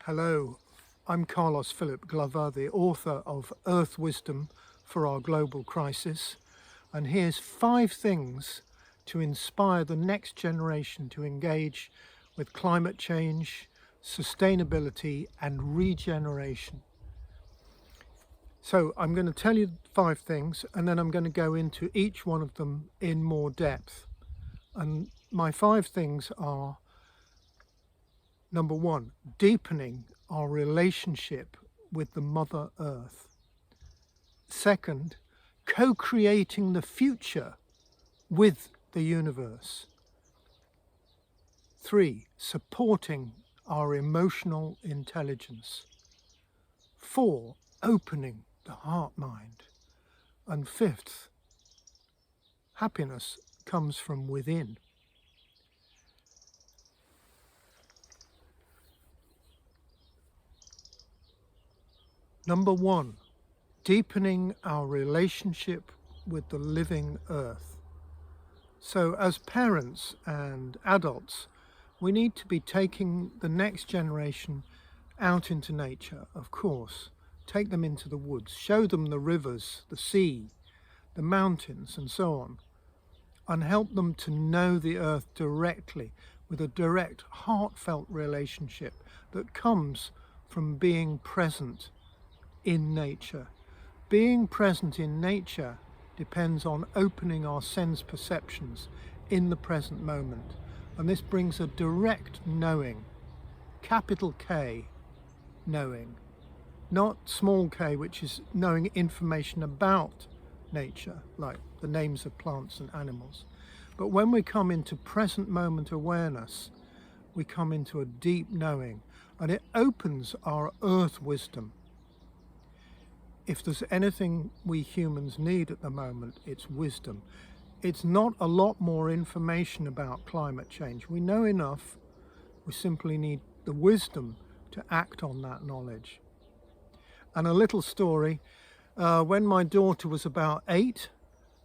Hello, I'm Carlos Philip Glover, the author of Earth Wisdom for Our Global Crisis, and here's 5 things to inspire the next generation to engage with climate change, sustainability and regeneration. So I'm going to tell you 5 things and then I'm going to go into each one of them in more depth. And my 5 things are: number 1, deepening our relationship with the Mother Earth. Second, co-creating the future with the universe. 3, supporting our emotional intelligence. 4, opening the heart-mind. And 5th, happiness comes from within. Number 1, deepening our relationship with the living earth. So as parents and adults, we need to be taking the next generation out into nature, of course. Take them into the woods, show them the rivers, the sea, the mountains and so on, and help them to know the earth directly with a direct, heartfelt relationship that comes from being present in nature. Being present in nature depends on opening our sense perceptions in the present moment. And this brings a direct knowing, capital K knowing, not small k, which is knowing information about nature, like the names of plants and animals. But when we come into present moment awareness, we come into a deep knowing, and it opens our earth wisdom. If there's anything we humans need at the moment, it's wisdom. It's not a lot more information about climate change. We know enough. We simply need the wisdom to act on that knowledge. And a little story, when my daughter was about 8,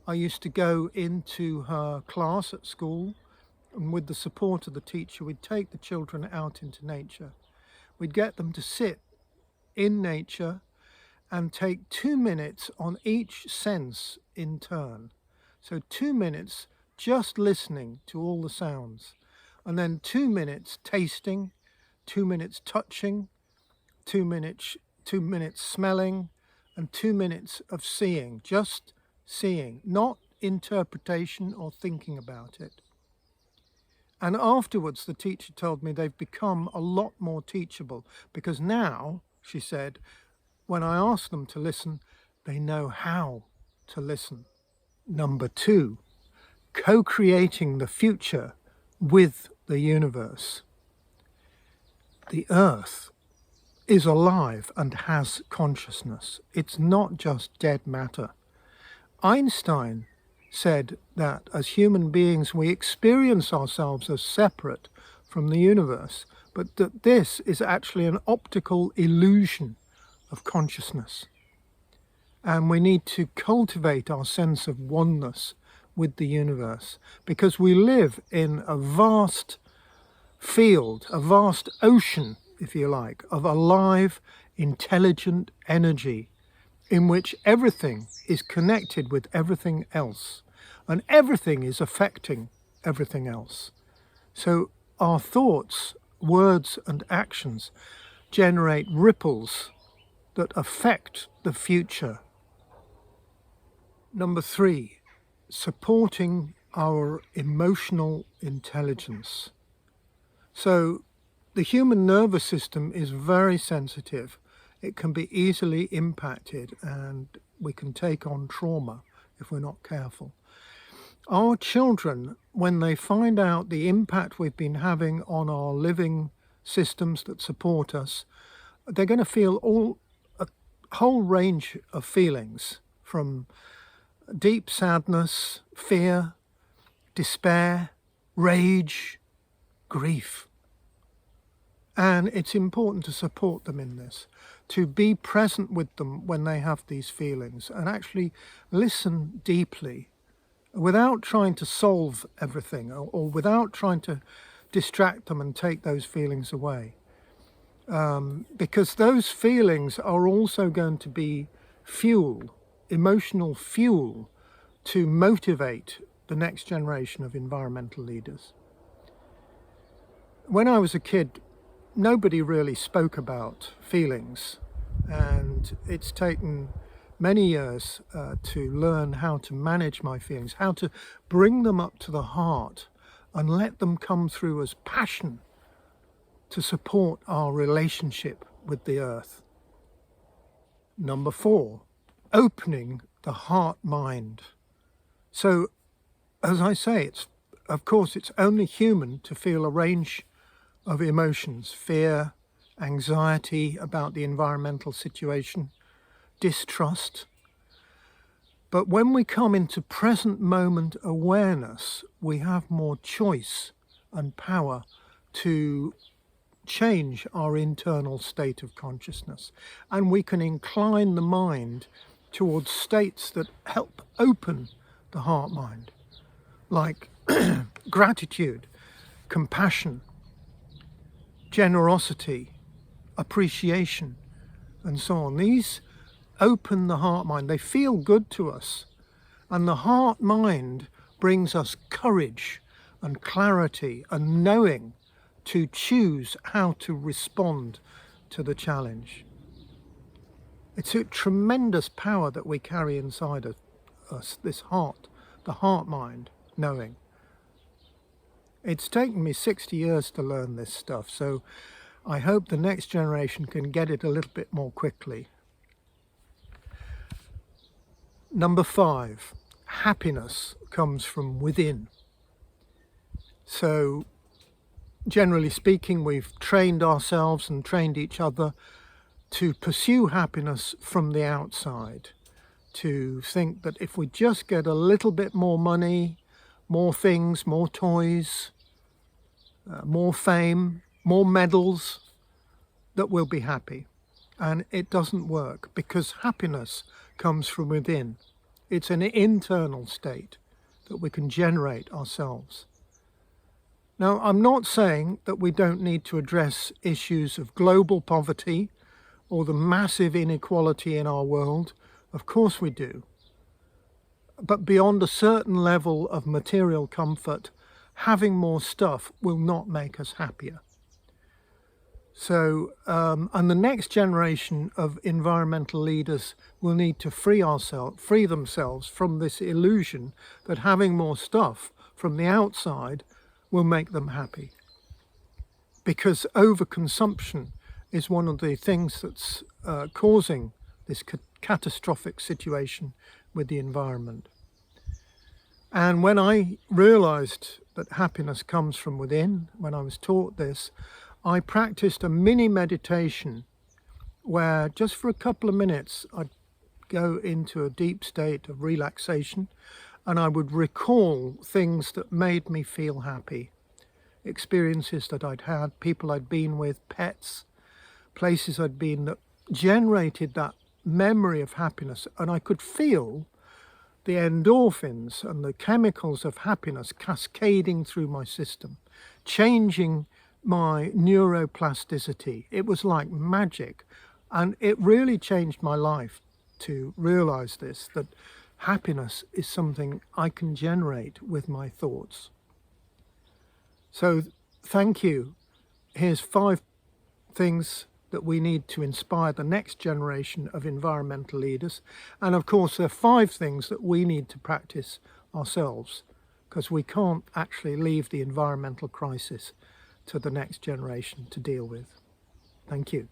I used to go into her class at school, and with the support of the teacher, we'd take the children out into nature. We'd get them to sit in nature and take 2 minutes on each sense in turn. So 2 minutes just listening to all the sounds, and then 2 minutes tasting, 2 minutes touching, 2 minutes smelling, and 2 minutes of seeing, just seeing, not interpretation or thinking about it. And afterwards the teacher told me they've become a lot more teachable, because now, she said, when I ask them to listen, they know how to listen. Number 2, co-creating the future with the universe. The earth is alive and has consciousness. It's not just dead matter. Einstein said that as human beings we experience ourselves as separate from the universe, but that this is actually an optical illusion of consciousness. And we need to cultivate our sense of oneness with the universe, because we live in a vast field, a vast ocean, if you like, of alive, intelligent energy in which everything is connected with everything else, and everything is affecting everything else. So our thoughts, words and actions generate ripples that affect the future. Number 3, supporting our emotional intelligence. So the human nervous system is very sensitive. It can be easily impacted and we can take on trauma if we're not careful. Our children, when they find out the impact we've been having on our living systems that support us, they're going to feel a whole range of feelings, from deep sadness, fear, despair, rage, grief. And it's important to support them in this, to be present with them when they have these feelings and actually listen deeply without trying to solve everything or without trying to distract them and take those feelings away. because those feelings are also going to be fuel, emotional fuel, to motivate the next generation of environmental leaders. When I was a kid, nobody really spoke about feelings, and it's taken many years to learn how to manage my feelings, how to bring them up to the heart and let them come through as passion to support our relationship with the earth. Number 4, opening the heart-mind. So, as I say, of course it's only human to feel a range of emotions: fear, anxiety about the environmental situation, distrust. But when we come into present moment awareness, we have more choice and power to change our internal state of consciousness, and we can incline the mind towards states that help open the heart mind, like gratitude, compassion, generosity, appreciation, and so on. These open the heart mind. They feel good to us, and the heart mind brings us courage and clarity and knowing to choose how to respond to the challenge. It's a tremendous power that we carry inside of us, this heart, the heart mind knowing. It's taken me 60 years to learn this stuff, so I hope the next generation can get it a little bit more quickly. Number 5, happiness comes from within. So, generally speaking, we've trained ourselves and trained each other to pursue happiness from the outside, to think that if we just get a little bit more money, more things, more toys, more fame, more medals, that we'll be happy. And it doesn't work, because happiness comes from within. It's an internal state that we can generate ourselves. Now, I'm not saying that we don't need to address issues of global poverty or the massive inequality in our world. Of course we do. But beyond a certain level of material comfort, having more stuff will not make us happier. So, and the next generation of environmental leaders will need to free themselves from this illusion that having more stuff from the outside will make them happy. Because overconsumption is one of the things that's causing this catastrophic situation with the environment. And when I realized that happiness comes from within, when I was taught this, I practiced a mini meditation where just for a couple of minutes I'd go into a deep state of relaxation, and I would recall things that made me feel happy, experiences that I'd had, people I'd been with, pets, places I'd been, that generated that memory of happiness. And I could feel the endorphins and the chemicals of happiness cascading through my system, changing my neuroplasticity. It was like magic, and it really changed my life to realize this, that happiness is something I can generate with my thoughts. So thank you. Here's 5 things that we need to inspire the next generation of environmental leaders. And of course, there are 5 things that we need to practice ourselves, because we can't actually leave the environmental crisis to the next generation to deal with. Thank you.